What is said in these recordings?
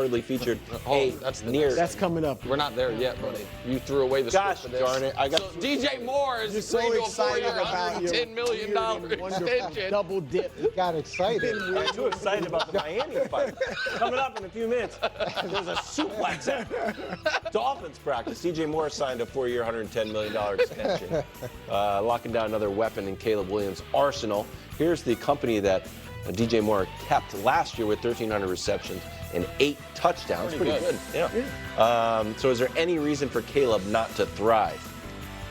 featured That's coming up. We're not there yet, buddy. You threw away the Gosh script for this. darn it. I got DJ Moore is so agreed to a excited 4-year, about your $110 million wonderful extension. double dip. Got excited. I'm too excited about the Miami fight. Coming up in a few minutes, there's a suplex at Dolphins practice. DJ Moore signed a 4-year, $110 million extension, locking down another weapon in Caleb Williams' arsenal. Here's the company that DJ Moore kept last year with 1,300 receptions and 8 touchdowns. Pretty good. Yeah. So is there any reason for Caleb not to thrive?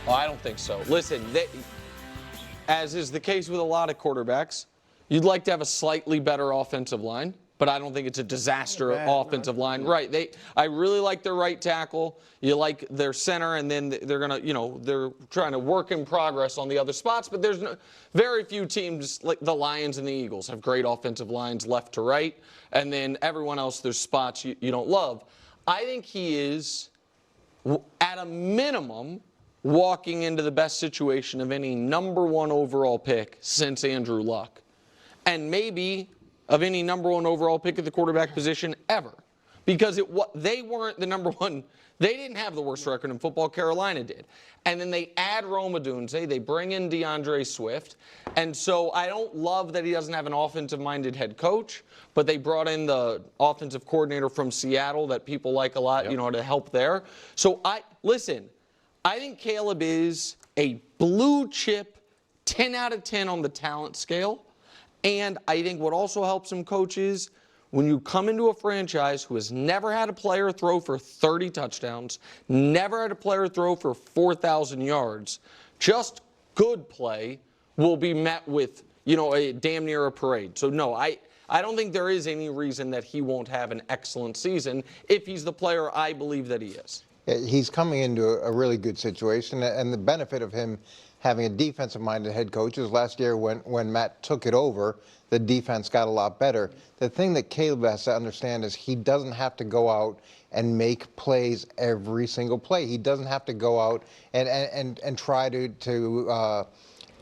Well, I don't think so. Listen, as is the case with a lot of quarterbacks, you'd like to have a slightly better offensive line, but I don't think it's a disaster offensive line. Right. I really like their right tackle. You like their center, and then they're going to, they're trying to work in progress on the other spots, but there's very few teams like the Lions and the Eagles have great offensive lines left to right, and then everyone else, there's spots you don't love. I think he is, at a minimum, walking into the best situation of any #1 overall pick since Andrew Luck, and maybe of any #1 overall pick at the quarterback position ever, because they weren't the #1. They didn't have the worst record in football. Carolina did. And then they add Rome Odunze. They bring in DeAndre Swift. And so I don't love that he doesn't have an offensive-minded head coach, but they brought in the offensive coordinator from Seattle that people like a lot, to help there. So I think Caleb is a blue chip 10 out of 10 on the talent scale. And I think what also helps him, coach, is when you come into a franchise who has never had a player throw for 30 touchdowns, never had a player throw for 4,000 yards, just good play will be met with, a damn near a parade. So, no, I don't think there is any reason that he won't have an excellent season if he's the player I believe that he is. He's coming into a really good situation, and the benefit of him having a defensive-minded head coach is last year when Matt took it over, the defense got a lot better. The thing that Caleb has to understand is he doesn't have to go out and make plays every single play. He doesn't have to go out and try to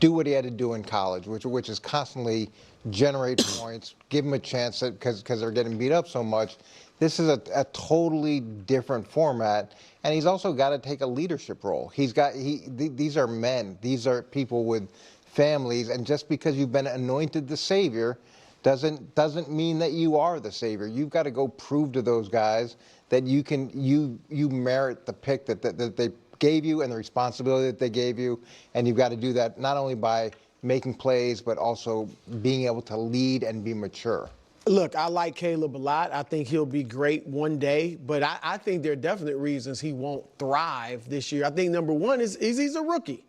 do what he had to do in college, which is constantly generate points, give him a chance because they're getting beat up so much. This is a totally different format, and he's also got to take a leadership role. These are men. These are people with families, and just because you've been anointed the Savior doesn't mean that you are the Savior. You've got to go prove to those guys that you merit the pick that they gave you and the responsibility that they gave you, and you've got to do that not only by making plays, but also being able to lead and be mature. Look, I like Caleb a lot. I think he'll be great one day, but I think there are definite reasons he won't thrive this year. I think #1 is he's a rookie.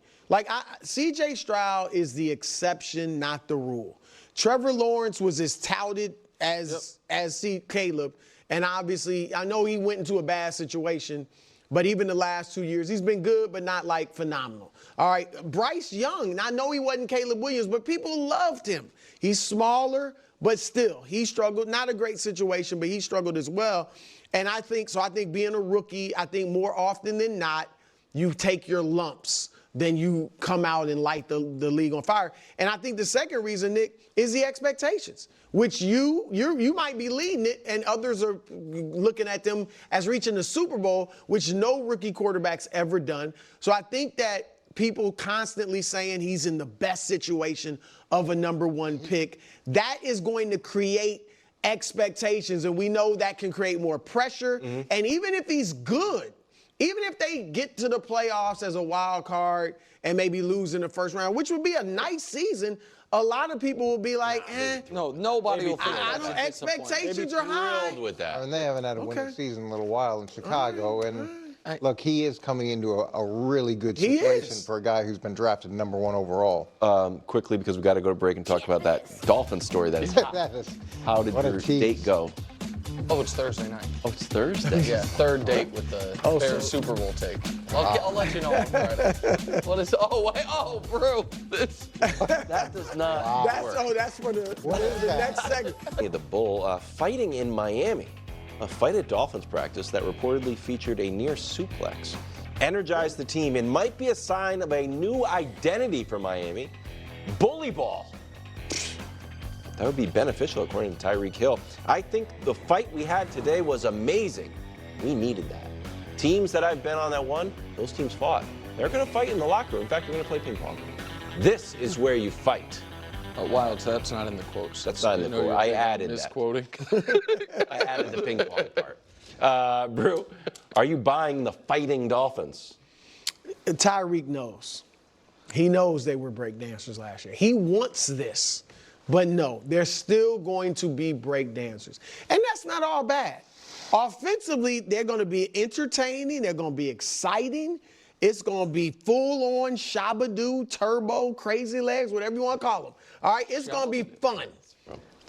C.J. Stroud is the exception, not the rule. Trevor Lawrence was as touted as Caleb, and obviously I know he went into a bad situation, but even the last 2 years, he's been good, but not phenomenal. All right, Bryce Young, and I know he wasn't Caleb Williams, but people loved him. He's smaller, but still, he struggled. Not a great situation, but he struggled as well. And I think being a rookie, I think more often than not, you take your lumps than you come out and light the league on fire. And I think the second reason, Nick, is the expectations, which you might be leading it, and others are looking at them as reaching the Super Bowl, which no rookie quarterback's ever done. So I think that people constantly saying he's in the best situation of a #1 pick, that is going to create expectations, and we know that can create more pressure. And even if he's good, even if they get to the playoffs as a wild card and maybe lose in the first round, which would be a nice season, a lot of people will be like, No, nobody will think that. Expectations are high. Thrilled with that. And they haven't had a winning season in a little while in Chicago, look, he is coming into a really good situation for a guy who's been drafted #1 overall. Quickly, because we've got to go to break and talk about that Dolphins story that is hot. How did your date go? Oh, it's Thursday night. Oh, it's Thursday? Yeah, third date with the Bears Super Bowl take. I'll let you know on Friday. What is? Brew. That does not work. That's for the next segment. The Bull fighting in Miami. A fight at Dolphins practice that reportedly featured a near suplex energized the team and might be a sign of a new identity for Miami. Bully ball. That would be beneficial, according to Tyreek Hill. I think the fight we had today was amazing. We needed that. Teams that I've been on that won, those teams fought. They're going to fight in the locker room. In fact, we're going to play ping pong. This is where you fight. Wild, so that's not in the quotes. That's not in the quote. I added that. Misquoting. I added the ping pong part. Brew, are you buying the fighting Dolphins? Tyreek knows. He knows they were break dancers last year. He wants this. But no, they're still going to be break dancers. And that's not all bad. Offensively, they're going to be entertaining. They're going to be exciting. It's going to be full-on shabadoo, turbo, crazy legs, whatever you want to call them. All right, it's going to be fun.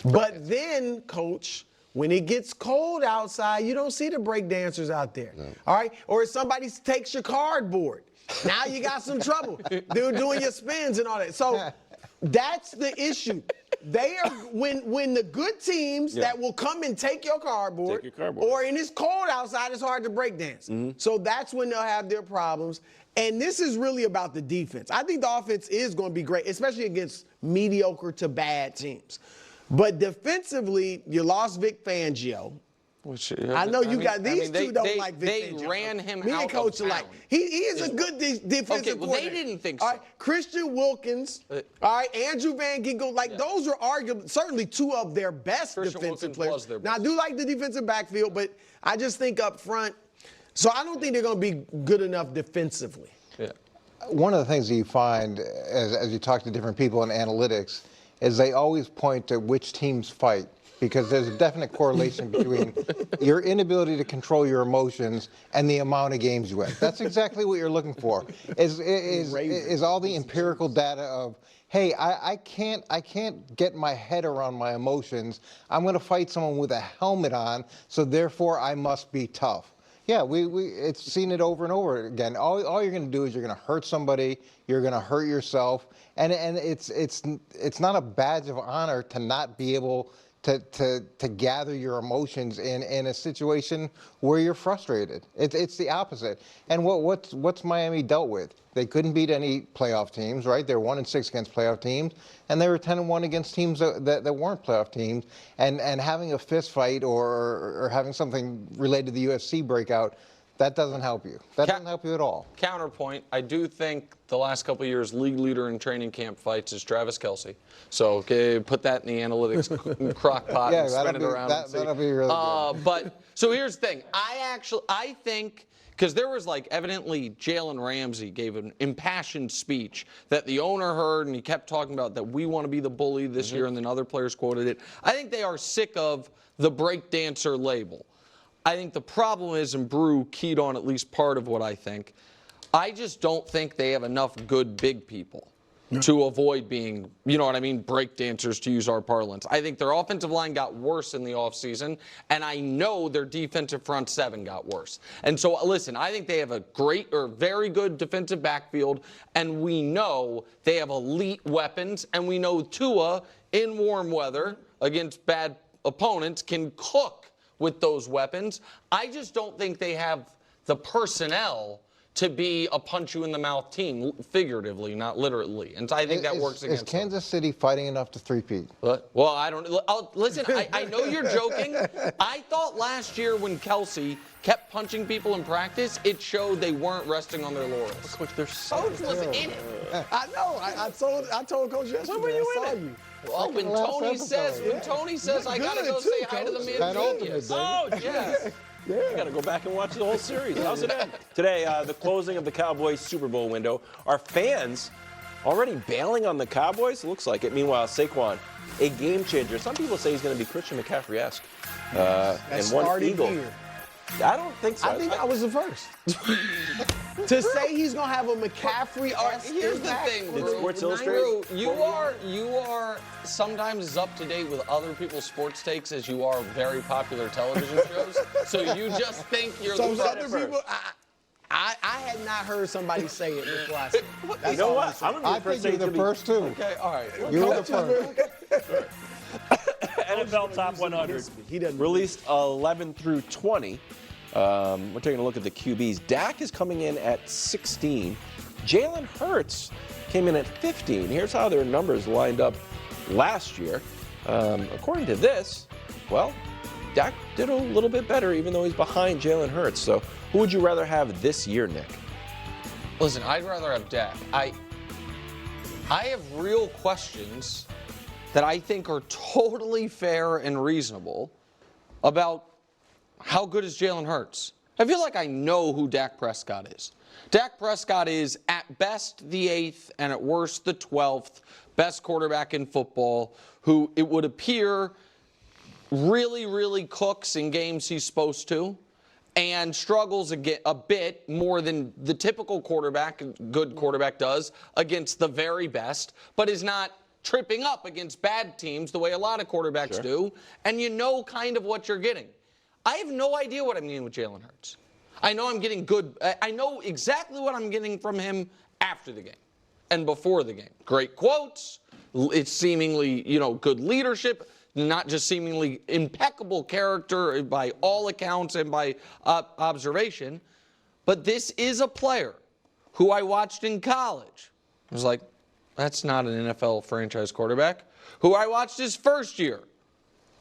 But then, Coach, when it gets cold outside, you don't see the break dancers out there. No. All right? Or if somebody takes your cardboard, now you got some trouble. They're doing your spins and all that. So that's the issue. They are when the good teams that will come and take your cardboard, or in it's cold outside, it's hard to break dance. Mm-hmm. So that's when they'll have their problems. And this is really about the defense. I think the offense is going to be great, especially against mediocre to bad teams. But defensively, you lost Vic Fangio. Which, I know you got these two don't like Vic Fangio. They ran him Me out and Coach of town. Like he is a good defensive well, coordinator. they didn't think so. All right, Christian Wilkins, all right, Andrew Van Ginkel, those are arguably certainly two of their best defensive players. Now I do like the defensive backfield, but I just think up front. So I don't think they're going to be good enough defensively. Yeah. One of the things that you find as you talk to different people in analytics is they always point to which teams fight, because there's a definite correlation between your inability to control your emotions and the amount of games you win. That's exactly what you're looking for. Is all the empirical data of, hey, I can't get my head around my emotions. I'm going to fight someone with a helmet on, so therefore I must be tough. Yeah, it's seen it over and over again. All you're going to do is you're going to hurt somebody, you're going to hurt yourself, and it's not a badge of honor to not be able to gather your emotions in a situation where you're frustrated. It's the opposite. And what's Miami dealt with? They couldn't beat any playoff teams, right? They were 1-6 against playoff teams, and they were 10-1 against teams that weren't playoff teams. And having a fist fight or having something related to the UFC breakout, that doesn't help you. That doesn't help you at all. Counterpoint, I do think the last couple of years, league leader in training camp fights is Travis Kelce. So put that in the analytics crock pot and spin it around. That'll be really good. But so here's the thing. I think, because there was evidently Jaylen Ramsey gave an impassioned speech that the owner heard, and he kept talking about that we want to be the bully this year, and then other players quoted it. I think they are sick of the breakdancer label. I think the problem is, and Brew keyed on at least part of what I think, I just don't think they have enough good big people to avoid being, you know what I mean, break dancers, to use our parlance. I think their offensive line got worse in the offseason, and I know their defensive front seven got worse. And so, listen, I think they have a great or very good defensive backfield, and we know they have elite weapons, and we know Tua, in warm weather against bad opponents, can cook with those weapons. I just don't think they have the personnel to be a punch-you-in-the-mouth team, figuratively, not literally. And I think that works against them. Is Kansas City fighting enough to three-peat? Well, I don't – listen, I know you're joking. I thought last year when Kelce kept punching people in practice, it showed they weren't resting on their laurels. Coach, they're so Coach was in it. I know. I told Coach yesterday. When were you I saw in it? you. Well, when Tony says I got to go say hi to the man genius. Oh, yeah. I got to go back and watch the whole series. How's it end? Today, the closing of the Cowboys Super Bowl window. Are fans already bailing on the Cowboys? It looks like it. Meanwhile, Saquon, a game changer. Some people say he's going to be Christian McCaffrey-esque. And one Eagle. Here. I don't think so. I think I was the first. To say he's going to have a McCaffrey Here's the thing, Brew. Sports Illustrated. You are sometimes as up to date with other people's sports takes as you are very popular television shows. So you just think you're the other first. people. I had not heard somebody say it before I said it. You know what? I'm I think you're the first, too. Okay, all right. You were the first. NFL Top 100 released 11 through 20. We're taking a look at the QBs. Dak is coming in at 16. Jalen Hurts came in at 15. Here's how their numbers lined up last year. According to this, well, Dak did a little bit better, even though he's behind Jalen Hurts. So who would you rather have this year, Nick? Listen, I'd rather have Dak. I have real questions that I think are totally fair and reasonable about how good is Jalen Hurts. I feel like I know who Dak Prescott is. Dak Prescott is at best the 8th and at worst the 12th best quarterback in football, who it would appear really, really cooks in games he's supposed to and struggles a bit more than the typical quarterback, good quarterback, does against the very best, but is not tripping up against bad teams the way a lot of quarterbacks do, and you know kind of what you're getting. I have no idea what I'm getting with Jalen Hurts. I know I'm getting good. I know exactly what I'm getting from him after the game and before the game. Great quotes. It's seemingly, good leadership, not just seemingly impeccable character by all accounts and by observation. But this is a player who I watched in college. I was like, that's not an NFL franchise quarterback. Who I watched his first year,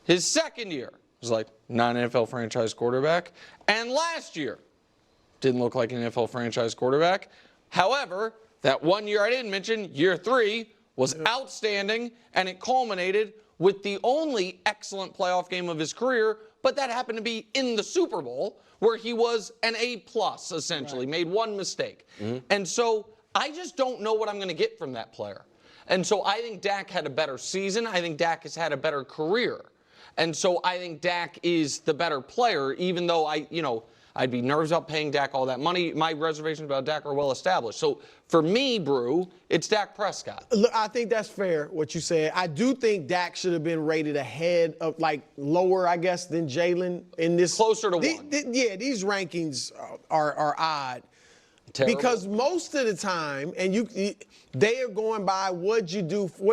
his second year. I was like, not an NFL franchise quarterback. And last year, didn't look like an NFL franchise quarterback. However, that 1 year I didn't mention, year 3, was outstanding, and it culminated with the only excellent playoff game of his career, but that happened to be in the Super Bowl, where he was an A+, essentially, made one mistake. And so I just don't know what I'm going to get from that player. And so I think Dak had a better season. I think Dak has had a better career. And so I think Dak is the better player, even though I'd be nervous about paying Dak all that money. My reservations about Dak are well established. So for me, Brew, it's Dak Prescott. Look, I think that's fair, what you said. I do think Dak should have been rated ahead of, lower, I guess, than Jalen in this. Closer to 1. These rankings are odd. Terrible. Because most of the time, and they are going by what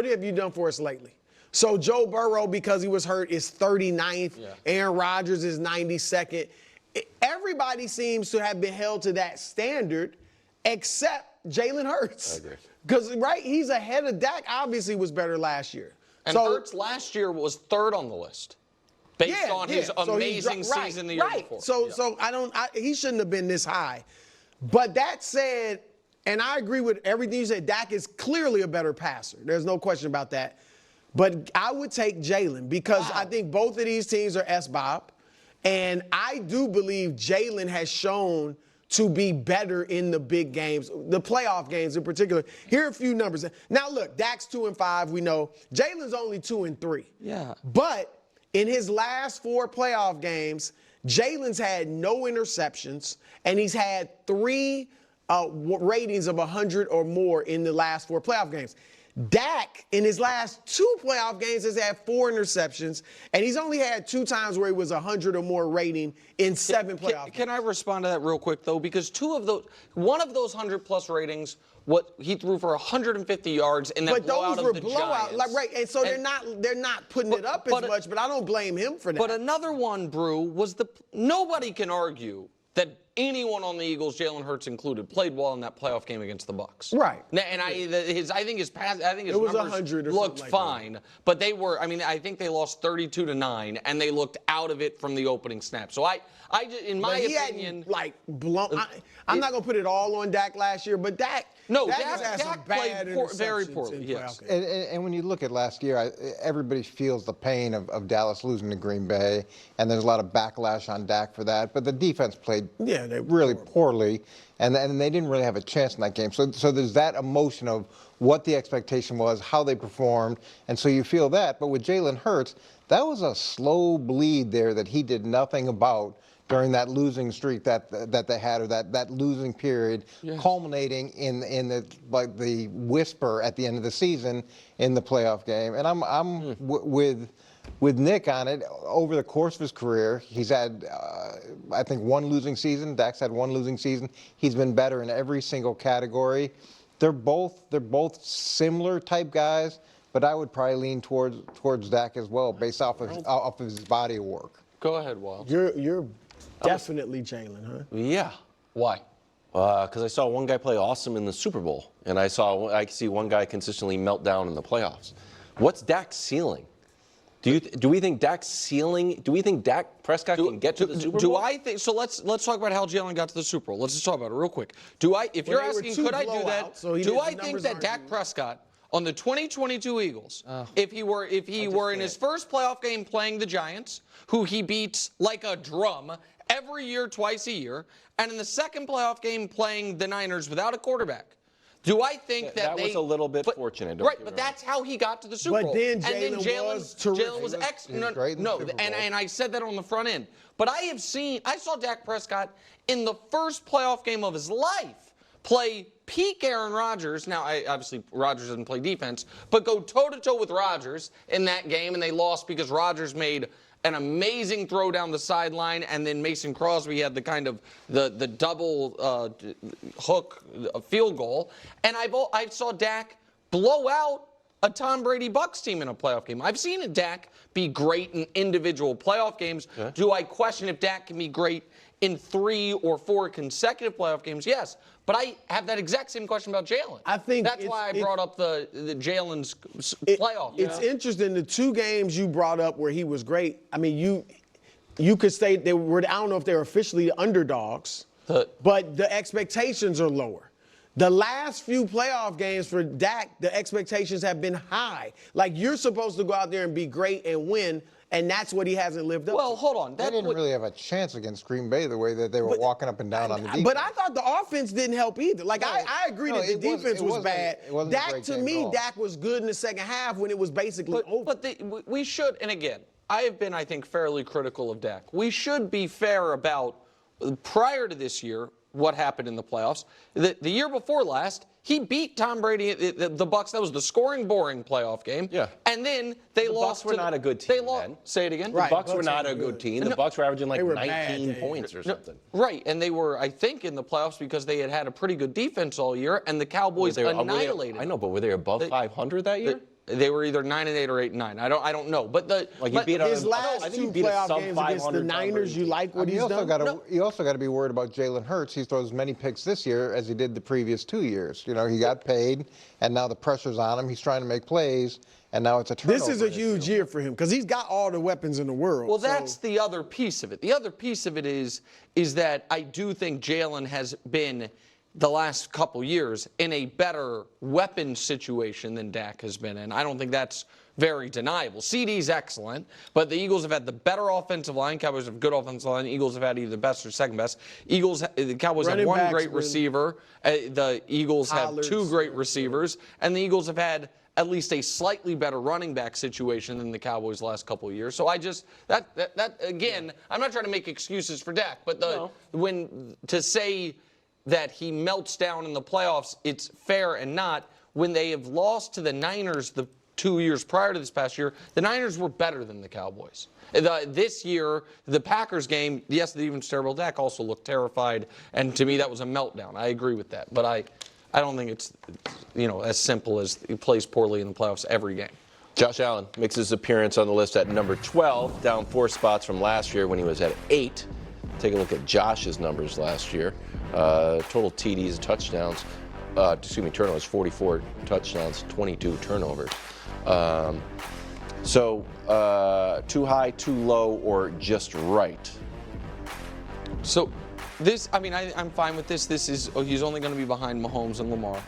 have you done for us lately? So Joe Burrow, because he was hurt, is 39th. Yeah. Aaron Rodgers is 92nd. Everybody seems to have been held to that standard except Jalen Hurts. I agree. Because, he's ahead of Dak. Obviously was better last year. And Hurts last year was 3rd on the list based on his amazing season the year before. So he shouldn't have been this high. But that said, and I agree with everything you said, Dak is clearly a better passer. There's no question about that. But I would take Jalen because I think both of these teams are S-Bob. And I do believe Jalen has shown to be better in the big games, the playoff games in particular. Here are a few numbers. Now, look, Dak's 2-5, we know. Jalen's only 2-3. Yeah. But in his last 4 playoff games, Jalen's had no interceptions, and he's had 3 ratings of 100 or more in the last 4 playoff games. Dak, in his last 2 playoff games, has had 4 interceptions, and he's only had 2 times where he was 100 or more rating in 7 playoff games. Can I respond to that real quick, though? Because one of those 100-plus ratings, he threw for 150 yards in that blowout of the Giants. And so they're not putting it up as much, but I don't blame him for that. But another one, Brew, was nobody can argue that anyone on the Eagles, Jalen Hurts included, played well in that playoff game against the Bucs. Right. And I think his numbers 100 or looked like fine, that. but they were. I think they lost 32-9, and they looked out of it from the opening snap. So in my opinion, blown. I'm not gonna put it all on Dak last year, but Dak. Dak played very poorly. Yes. And when you look at last year, everybody feels the pain of Dallas losing to Green Bay, and there's a lot of backlash on Dak for that. But the defense played really poorly, and they didn't really have a chance in that game. So there's that emotion of what the expectation was, how they performed, and so you feel that. But with Jalen Hurts, that was a slow bleed there that he did nothing about during that losing streak that they had, or that losing period, culminating in the whisper at the end of the season in the playoff game. And I'm with Nick on it. Over the course of his career, he's had, I think, 1 losing season. Dak's had 1 losing season. He's been better in every single category. They're both similar type guys, but I would probably lean towards Dak as well, based off of his body of work. Go ahead, Wild. You're definitely Jalen, huh? Yeah. Why? Because I saw one guy play awesome in the Super Bowl, and I see one guy consistently melt down in the playoffs. What's Dak's ceiling? Do we think Dak's ceiling? Do we think Dak Prescott can get to the Super Bowl? Do I think so? Let's talk about how Jaylen got to the Super Bowl. Let's just talk about it real quick. If you're asking, could I do that? Do I think that Dak Prescott on the 2022 Eagles, if he were in his first playoff game playing the Giants, who he beats like a drum every year, twice a year, and in the second playoff game playing the Niners without a quarterback? Do I think that was a little bit fortunate? Right, but that's how he got to the Super Bowl. But then Jaylen was excellent. And I said that on the front end. But I saw Dak Prescott in the first playoff game of his life play peak Aaron Rodgers. Now, obviously, Rodgers doesn't play defense, but go toe-to-toe with Rodgers in that game, and they lost because Rodgers made an amazing throw down the sideline, and then Mason Crosby had the kind of the double hook field goal. And I saw Dak blow out a Tom Brady Bucs team in a playoff game. I've seen Dak be great in individual playoff games. Yeah. Do I question if Dak can be great in 3 or 4 consecutive playoff games? Yes. But I have that exact same question about Jaylen. I think that's why I brought up the Jalen's playoff. It's interesting. The 2 games you brought up where he was great. I mean, you could say they were. I don't know if they're officially underdogs, but the expectations are lower. The last few playoff games for Dak, the expectations have been high. Like, you're supposed to go out there and be great and win. And that's what he hasn't lived up to. Well, hold on. They didn't really have a chance against Green Bay the way that they were walking up and down on the defense. But I thought the offense didn't help either. Like, I agree that the defense was bad. Dak, to me, Dak was good in the second half when it was basically over. But we should, and again, I have been, I think, fairly critical of Dak. We should be fair about, prior to this year, what happened in the playoffs. The year before last, he beat Tom Brady, the Bucs. That was the scoring, boring playoff game. Yeah. And then they lost. The Bucs were not a good team. Say it again. Right. The Bucs were not a good team. The Bucs were averaging like 19 points or something. Right, and they were, I think, in the playoffs because they had a pretty good defense all year, and the Cowboys annihilated. I know, but were they above 500 that year? They were either 9-8 or 8-9. I don't know, but his last 2 playoff games against the Niners, you like what he's done? You also got to be worried about Jalen Hurts. He throws as many picks this year as he did the previous 2 years. You know, he got paid, and now the pressure's on him. He's trying to make plays, and now it's a turnover. This is a huge year for him because he's got all the weapons in the world. Well, that's the other piece of it. The other piece of it is that I do think Jaylen has been, the last couple years, in a better weapon situation than Dak has been in. I don't think that's very deniable. CD's excellent, but the Eagles have had the better offensive line. Cowboys have good offensive line. Eagles have had either the best or second best. The Cowboys have one great receiver. The Eagles have 2 great receivers, and the Eagles have had at least a slightly better running back situation than the Cowboys the last couple of years. So I just that again, I'm not trying to make excuses for Dak, but to say that he melts down in the playoffs, it's fair and not. When they have lost to the Niners the 2 years prior to this past year, the Niners were better than the Cowboys. This year, the Packers game, yes, the defense terrible. Dak also looked terrified, and to me that was a meltdown. I agree with that, but I don't think it's as simple as he plays poorly in the playoffs every game. Josh Allen makes his appearance on the list at number 12, down 4 spots from last year when he was at 8. Take a look at Josh's numbers last year. Total TDs, touchdowns, turnovers, 44 touchdowns, 22 turnovers. So too high, too low, or just right? So this, I'm fine with this. He's only going to be behind Mahomes and Lamar.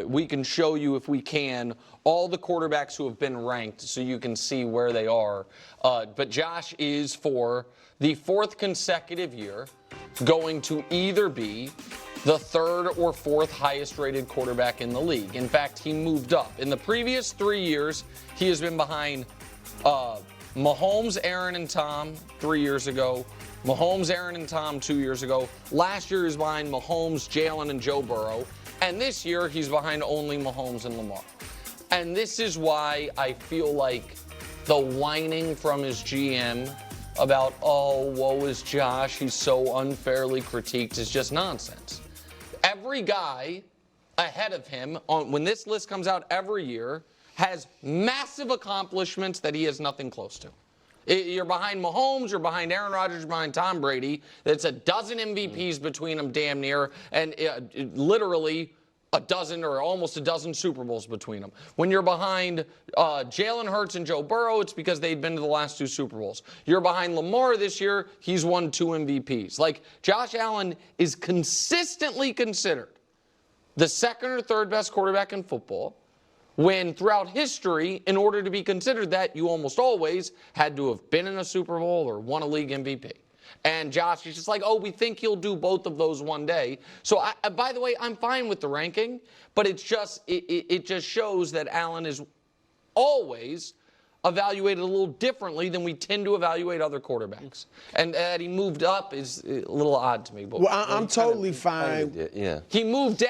We can show you, if we can, all the quarterbacks who have been ranked so you can see where they are. But Josh is, for the 4th consecutive year, going to either be the 3rd or 4th highest rated quarterback in the league. In fact, he moved up. In the previous 3 years, he has been behind Mahomes, Aaron, and Tom 3 years ago, Mahomes, Aaron, and Tom 2 years ago. Last year, he was behind Mahomes, Jaylen, and Joe Burrow. And this year, he's behind only Mahomes and Lamar. And this is why I feel like the whining from his GM about, oh, woe is Josh, he's so unfairly critiqued, is just nonsense. Every guy ahead of him, when this list comes out every year, has massive accomplishments that he has nothing close to. You're behind Mahomes, you're behind Aaron Rodgers, you're behind Tom Brady. It's a dozen MVPs between them, damn near, and literally a dozen or almost a dozen Super Bowls between them. When you're behind Jalen Hurts and Joe Burrow, it's because they've been to the last 2 Super Bowls. You're behind Lamar this year, he's won 2 MVPs. Like, Josh Allen is consistently considered the second or third best quarterback in football, when throughout history, in order to be considered that, you almost always had to have been in a Super Bowl or won a league MVP. And Josh is just like, oh, we think he'll do both of those one day. So, by the way, I'm fine with the ranking, but it just shows that Allen is always evaluated a little differently than we tend to evaluate other quarterbacks. And that he moved up is a little odd to me. But well, I'm totally fine. Yeah. He moved down.